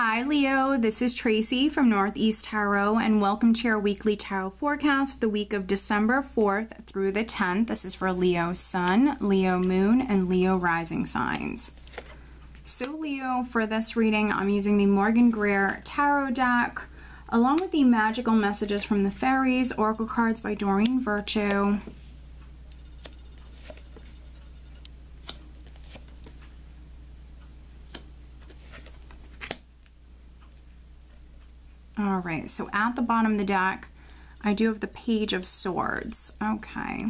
Hi Leo, this is Tracy from Northeast Tarot and welcome to your weekly tarot forecast for the week of December 4th through the 10th. This is for Leo Sun, Leo Moon, and Leo Rising signs. So Leo, for this reading, I'm using the Morgan Greer Tarot deck along with the Magical Messages from the Fairies, Oracle cards by Doreen Virtue. All right, so at the bottom of the deck, I do have the Page of Swords. Okay.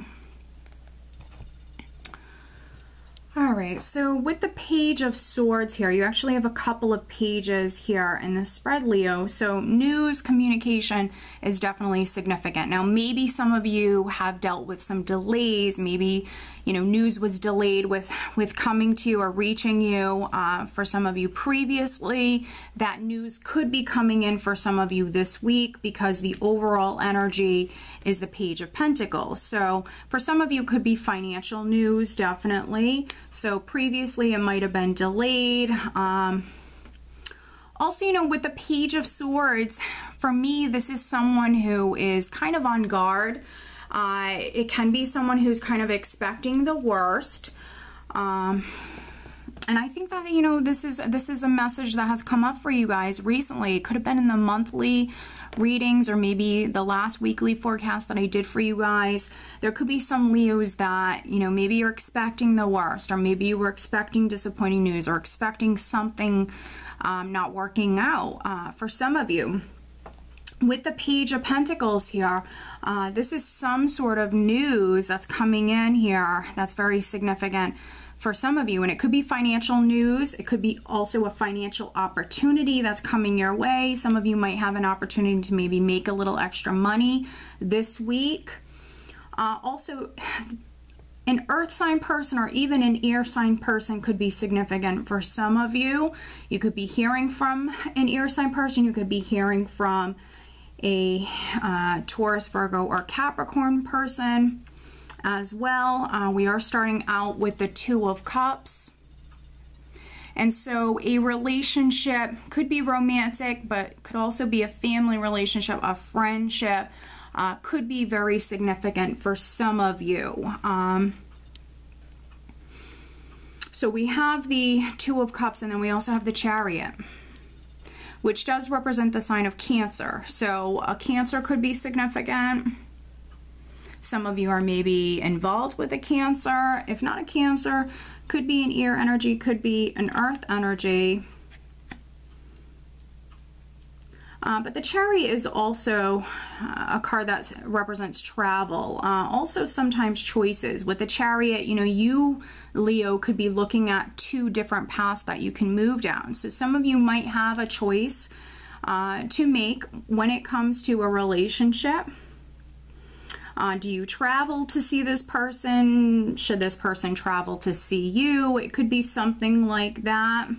All right, so with the Page of Swords here, you actually have a couple of pages here in the spread, Leo. So news, communication is definitely significant. Now, maybe some of you have dealt with some delays. Maybe, you know, news was delayed with coming to you or reaching you. For some of you previously, that news could be coming in for some of you this week because the overall energy is the Page of Pentacles. So for some of you, it could be financial news, definitely. So previously, it might have been delayed. Also, you know, with the Page of Swords, for me, this is someone who is kind of on guard. It can be someone who's kind of expecting the worst. And I think that, you know, this is a message that has come up for you guys recently. It could have been in the monthly readings or maybe the last weekly forecast that I did for you guys. There could be some Leos that, you know, maybe you're expecting the worst, or maybe you were expecting disappointing news or expecting something not working out for some of you. With the Page of Pentacles here, this is some sort of news that's coming in here that's very significant for some of you, and it could be financial news. It could be also a financial opportunity that's coming your way. Some of you might have an opportunity to maybe make a little extra money this week. Also, an earth sign person or even an air sign person could be significant for some of you. You could be hearing from an air sign person. You could be hearing from a Taurus, Virgo, or Capricorn person as well. We are starting out with the Two of Cups. And so a relationship could be romantic, but could also be a family relationship, a friendship, could be very significant for some of you. So we have the Two of Cups, and then we also have the Chariot, which does represent the sign of Cancer. So a Cancer could be significant. Some of you are maybe involved with a Cancer. If not a Cancer, could be an air energy, could be an earth energy. But the Chariot is also a card that represents travel. Also sometimes choices. With the Chariot, you know, you, Leo, could be looking at two different paths that you can move down. So some of you might have a choice to make when it comes to a relationship. Do you travel to see this person? Should this person travel to see you? It could be something like that.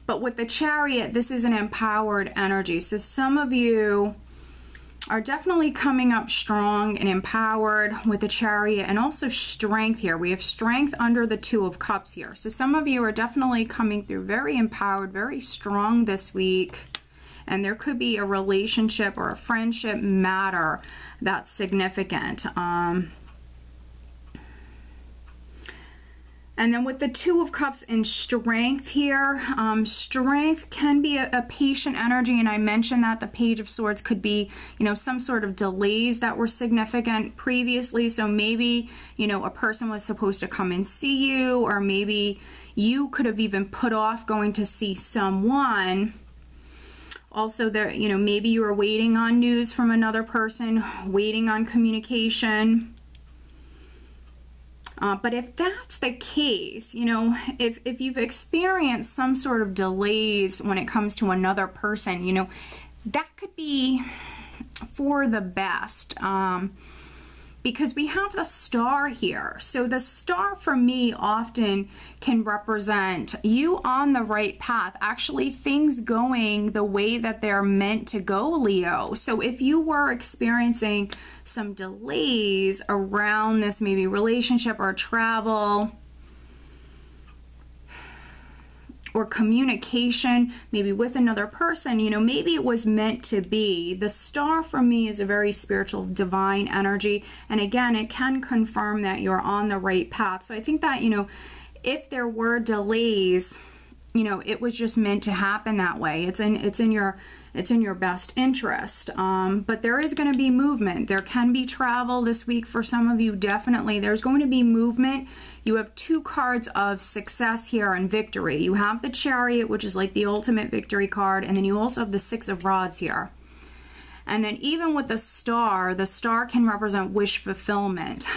But with the Chariot, this is an empowered energy. So some of you are definitely coming up strong and empowered with the Chariot, and also strength here. We have strength under the Two of Cups here. So some of you are definitely coming through very empowered, very strong this week. And there could be a relationship or a friendship matter that's significant. And then with the Two of Cups and strength here, strength can be a patient energy. And I mentioned that the Page of Swords could be, you know, some sort of delays that were significant previously. So maybe, you know, a person was supposed to come and see you, or maybe you could have even put off going to see someone. Also, there, you know, maybe you were waiting on news from another person, waiting on communication. But if that's the case, you know, if you've experienced some sort of delays when it comes to another person, you know, that could be for the best. Because we have the Star here. So the Star for me often can represent you on the right path, actually things going the way that they're meant to go, Leo. So if you were experiencing some delays around this maybe relationship or travel, or communication, maybe with another person, you know, maybe it was meant to be. The star for me is a very spiritual, divine energy. And again, it can confirm that you're on the right path. So I think that, you know, if there were delays, you know, it was just meant to happen that way. It's in your best interest. But there is going to be movement. There can be travel this week for some of you. Definitely, there's going to be movement. You have 2 cards of success here and victory. You have the Chariot, which is like the ultimate victory card, and then you also have the 6 of Rods here. And then even with the star can represent wish fulfillment.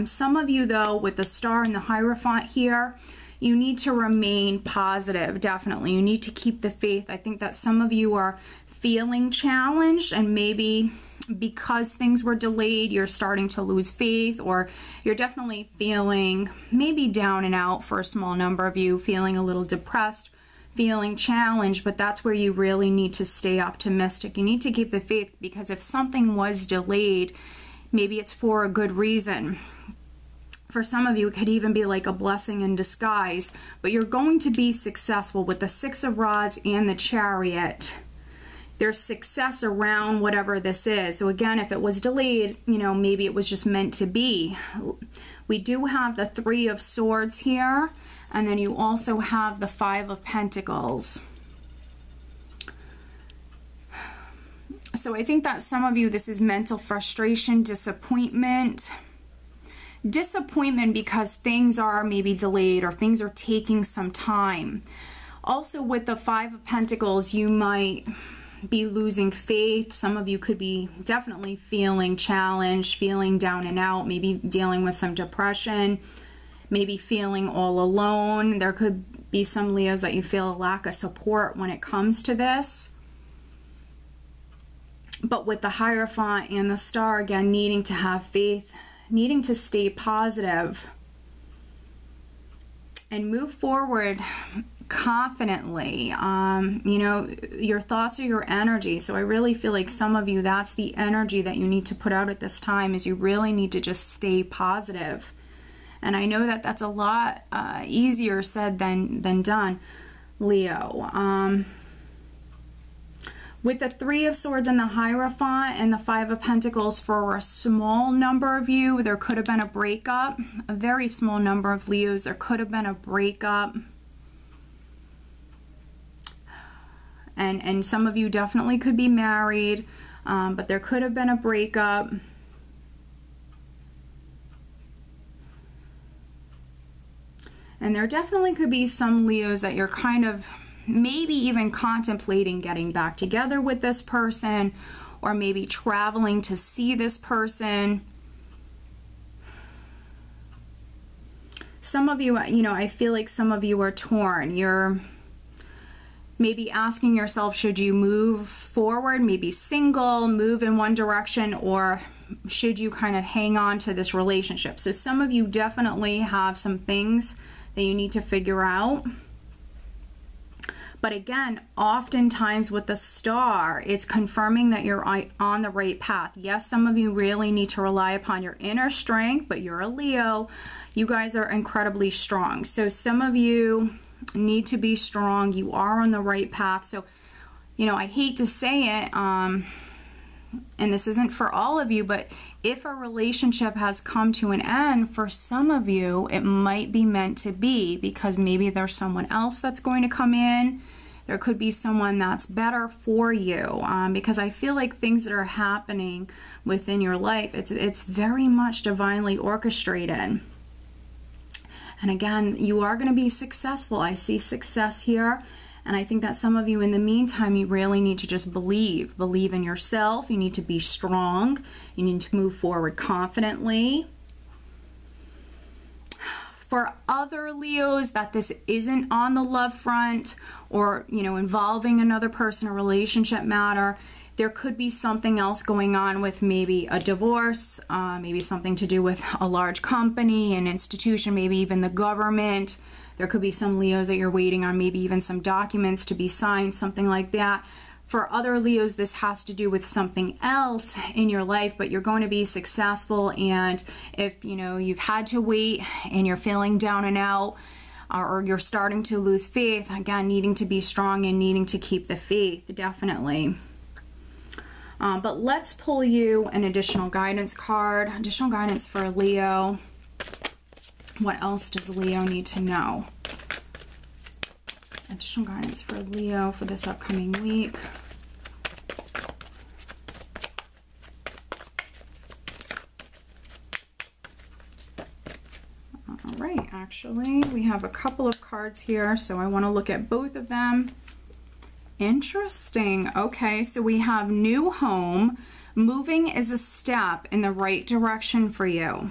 Some of you, though, with the star and the Hierophant here, you need to remain positive, definitely. You need to keep the faith. I think that some of you are feeling challenged, and maybe because things were delayed, you're starting to lose faith, or you're definitely feeling maybe down and out for a small number of you, feeling a little depressed, feeling challenged, but that's where you really need to stay optimistic. You need to keep the faith, because if something was delayed, maybe it's for a good reason. For some of you, it could even be like a blessing in disguise, but you're going to be successful with the 6 of Rods and the Chariot. There's success around whatever this is. So again, if it was delayed, you know, maybe it was just meant to be. We do have the 3 of Swords here, and then you also have the 5 of Pentacles. So I think that some of you, this is mental frustration, disappointment. Disappointment because things are maybe delayed or things are taking some time. Also with the 5 of Pentacles, you might be losing faith. Some of you could be definitely feeling challenged, feeling down and out, maybe dealing with some depression, maybe feeling all alone. There could be some Leos that you feel a lack of support when it comes to this. But with the Hierophant and the Star, again, needing to have faith, needing to stay positive and move forward confidently. You know, your thoughts are your energy. So I really feel like some of you, that's the energy that you need to put out at this time, is you really need to just stay positive. And I know that that's a lot easier said than done, Leo. With the 3 of Swords and the Hierophant and the 5 of Pentacles, for a small number of you, there could have been a breakup. A very small number of Leos, there could have been a breakup. And some of you definitely could be married, but there could have been a breakup. And there definitely could be some Leos that you're kind of maybe even contemplating getting back together with this person, or maybe traveling to see this person. Some of you, you know, I feel like some of you are torn. You're maybe asking yourself, should you move forward, maybe single, move in one direction, or should you kind of hang on to this relationship? So some of you definitely have some things that you need to figure out. But again, oftentimes with the Star, it's confirming that you're on the right path. Yes, some of you really need to rely upon your inner strength, but you're a Leo. You guys are incredibly strong. So some of you need to be strong. You are on the right path. So, you know, I hate to say it, and this isn't for all of you, but if a relationship has come to an end, for some of you, it might be meant to be, because maybe there's someone else that's going to come in. There could be someone that's better for you, because I feel like things that are happening within your life, it's very much divinely orchestrated. And again, you are going to be successful. I see success here. And I think that some of you, in the meantime, you really need to just believe. Believe in yourself. You need to be strong. You need to move forward confidently. For other Leos that this isn't on the love front, or, you know, involving another person, a relationship matter, there could be something else going on with maybe a divorce, maybe something to do with a large company, an institution, maybe even the government. There could be some Leos that you're waiting on, maybe even some documents to be signed, something like that. For other Leos, this has to do with something else in your life, but you're going to be successful. And if, you know, you've had to wait and you're feeling down and out, or you're starting to lose faith, again, needing to be strong and needing to keep the faith, definitely. But let's pull you an additional guidance card, additional guidance for Leo. What else does Leo need to know? Additional guidance for Leo for this upcoming week. All right, actually, we have a couple of cards here, so I want to look at both of them. Interesting. Okay, so we have new home. Moving is a step in the right direction for you.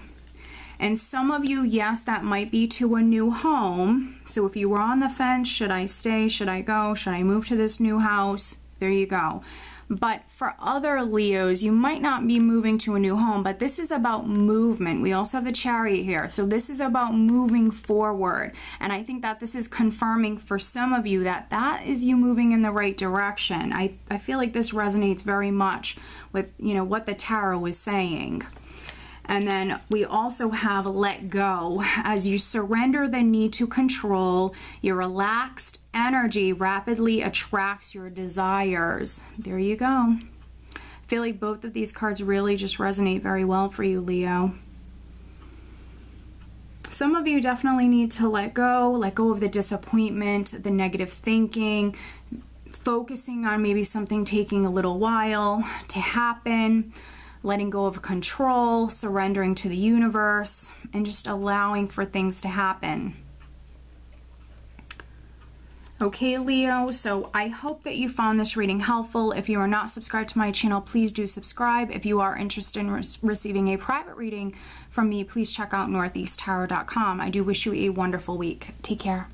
And some of you, yes, that might be to a new home. So if you were on the fence, should I stay? Should I go? Should I move to this new house? There you go. But for other Leos, you might not be moving to a new home, but this is about movement. We also have the Chariot here. So this is about moving forward. And I think that this is confirming for some of you that that is you moving in the right direction. I feel like this resonates very much with, you know, what the tarot is saying. And then we also have let go. As you surrender the need to control, your relaxed energy rapidly attracts your desires. There you go. I feel like both of these cards really just resonate very well for you, Leo. Some of you definitely need to let go of the disappointment, the negative thinking, focusing on maybe something taking a little while to happen. Letting go of control, surrendering to the universe, and just allowing for things to happen. Okay, Leo, so I hope that you found this reading helpful. If you are not subscribed to my channel, please do subscribe. If you are interested in receiving a private reading from me, please check out northeasttarot.com. I do wish you a wonderful week. Take care.